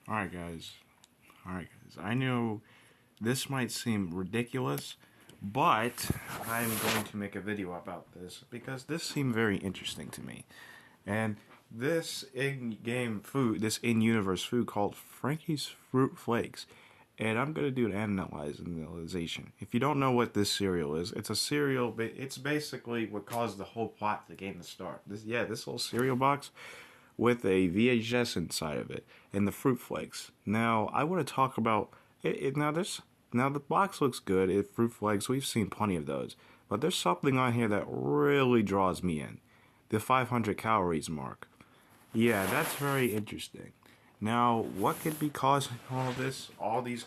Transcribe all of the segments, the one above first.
Alright, guys. Alright, guys. I know this might seem ridiculous, but I'm going to make a video about this because this seemed very interesting to me. And this in-game food, this in-universe food called Frankie's Fruit Flakes. And I'm going to do an analyzation. If you don't know what this cereal is, it's a cereal, it's basically what caused the whole plot of the game to start. This little cereal box with a VHS inside of it and the fruit flakes. Now, I want to talk about now the box looks good. Fruit flakes, we've seen plenty of those, but there's something on here that really draws me in. The 500 calories mark. Yeah, that's very interesting. Now, what could be causing all this? All these.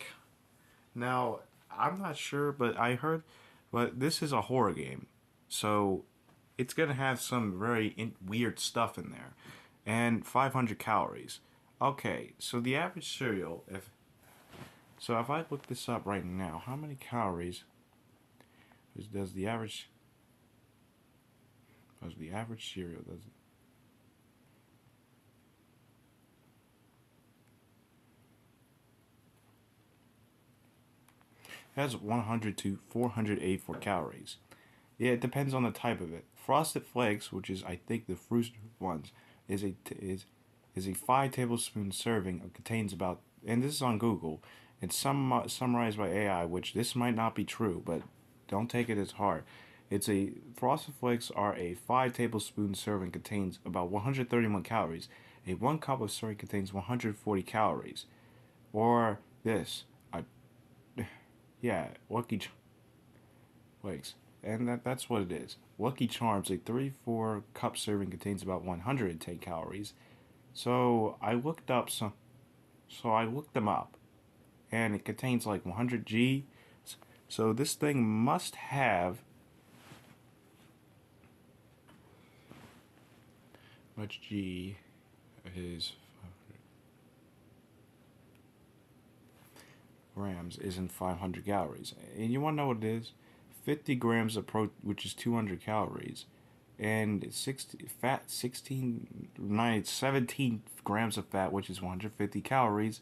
Now, I'm not sure, but I heard, but this is a horror game, so it's gonna have some very weird stuff in there, and 500 calories. Okay, so the average cereal, if I look this up right now, how many calories does the average cereal does it? Has 100 to 484 calories. Yeah, it depends on the type of it. Frosted Flakes, which is I think the fruit ones, is a 5 tablespoon serving. It contains about, and this is on Google. It's summarized by AI, which this might not be true, but don't take it as hard. It's a Frosted Flakes are a 5 tablespoon serving contains about 131 calories. A 1 cup of serving contains 140 calories. Or this, I yeah, Lucky Flakes. And that's what it is. Lucky Charms, a 3-4 cup serving contains about 110 calories. So I looked up some. So I looked them up, and it contains like 100 G. So this thing must have much G is 500 grams isn't 500 calories. And you want to know what it is? 50 grams of protein, which is 200 calories, and 17 grams of fat, which is 150 calories.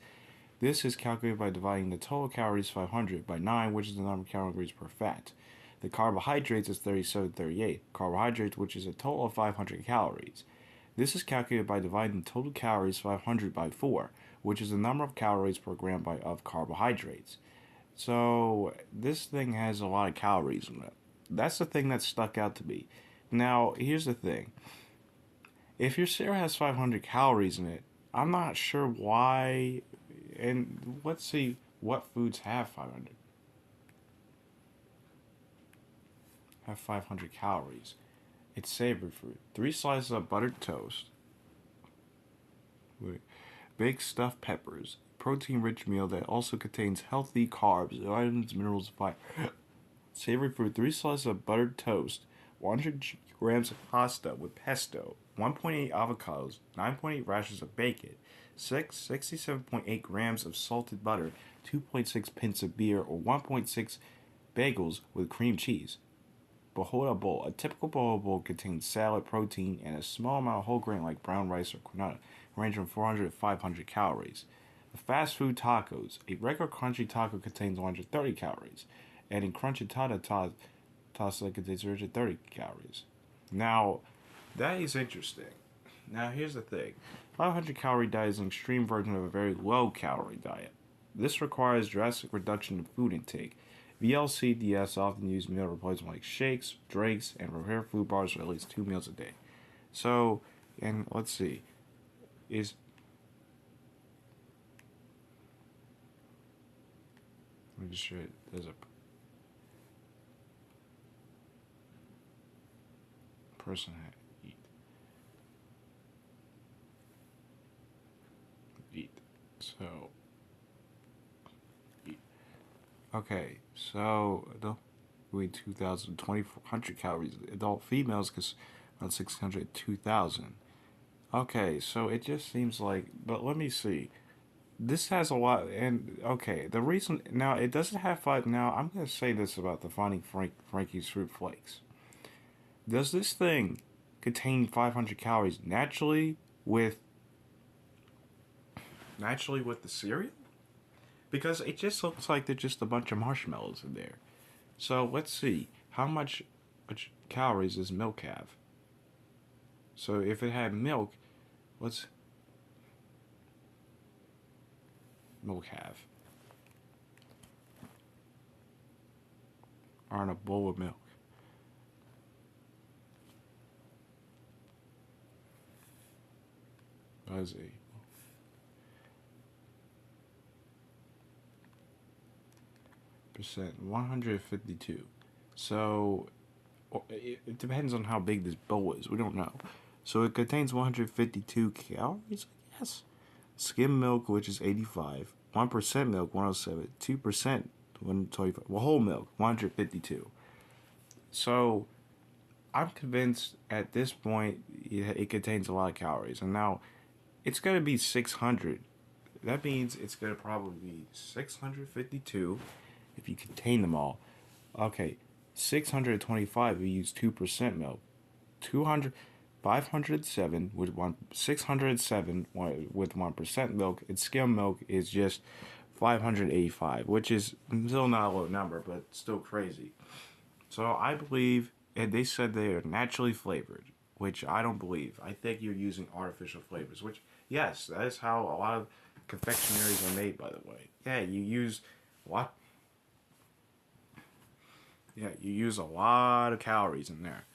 This is calculated by dividing the total calories 500 by 9, which is the number of calories per fat. The carbohydrates is 3738. Carbohydrates, which is a total of 500 calories. This is calculated by dividing the total calories 500 by 4, which is the number of calories per gram of carbohydrates. So this thing has a lot of calories in it. That's the thing that stuck out to me. Now, here's the thing. If your cereal has 500 calories in it, I'm not sure why. And let's see what foods have 500 calories. It's savory fruit. 3 slices of buttered toast. Wait. Baked stuffed peppers. Protein-rich meal that also contains healthy carbs, vitamins, minerals, and fiber. Savory fruit. 3 slices of buttered toast. 100 grams of pasta with pesto. 1.8 avocados. 9.8 rashers of bacon. 67.8 grams of salted butter. 2.6 pints of beer, or 1.6 bagels with cream cheese. Bohoda bowl. A typical bohoda bowl contains salad, protein, and a small amount of whole grain like brown rice or quinoa, ranging from 400 to 500 calories. The fast food tacos. A regular crunchy taco contains 130 calories, and a crunchy tosta contains 130 calories. Now, that is interesting. Now, here's the thing. 500 calorie diet is an extreme version of a very low calorie diet. This requires drastic reduction in food intake. VLCDS often use meal replacement like shakes, drinks, and prepare food bars for at least 2 meals a day. So, and let's see, is let me just show you. There's a person that eat. So, eat. Okay, so adult weigh 2,400 calories. Adult females because about 600 2,000. Okay, so it just seems like, but let me see. This has a lot, and okay, the reason now it doesn't have five. Now I'm gonna say this about the Finding Frankie's Fruit Flakes. Does this thing contain 500 calories naturally with naturally with the cereal? Because it just looks like there's just a bunch of marshmallows in there. So let's see. How much calories does milk have? So if it had milk, what's milk have? Or in a bowl of milk? Let's see. Percent 152. So it depends on how big this bowl is. We don't know. So it contains 152 calories, I guess. Skim milk, which is 85. 1% milk, 107. 2%, 125. Well, whole milk, 152. So I'm convinced at this point it contains a lot of calories. And now it's going to be 600. That means it's going to probably be 652 if you contain them all. Okay, 625 we use 2% milk. 200, 507 with 607 with 1% milk, and skim milk is just 585, which is still not a low number, but still crazy. So I believe, and they said they are naturally flavored, which I don't believe. I think you're using artificial flavors, which, yes, that is how a lot of confectionaries are made, by the way. Yeah, you use what? Yeah, you use a lot of calories in there.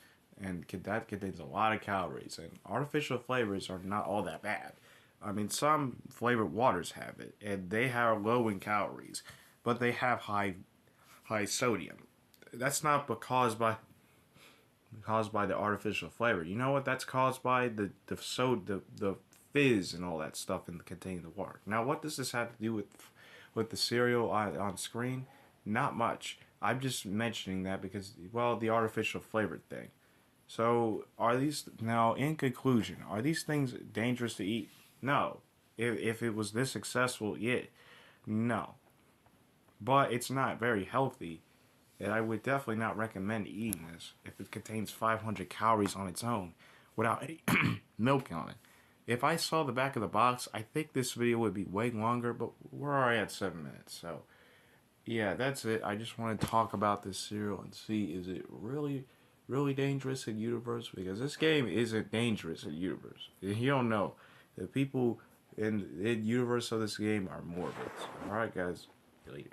And that contains a lot of calories. And artificial flavors are not all that bad. I mean, some flavored waters have it, and they are low in calories, but they have high sodium. That's not caused by the artificial flavor. You know what? That's caused by the fizz and all that stuff in containing the water. Now, what does this have to do with the cereal on screen? Not much. I'm just mentioning that because, well, the artificial flavored thing. So, are these, now in conclusion, are these things dangerous to eat? No. If it was this successful, yeah. No. But it's not very healthy, and I would definitely not recommend eating this if it contains 500 calories on its own without any milk on it. If I saw the back of the box, I think this video would be way longer, but we're already at 7 minutes, so yeah, that's it. I just want to talk about this cereal and see, is it really dangerous in universe? Because this game isn't dangerous in universe. You don't know. The people in the universe of this game are morbid. Alright guys, later.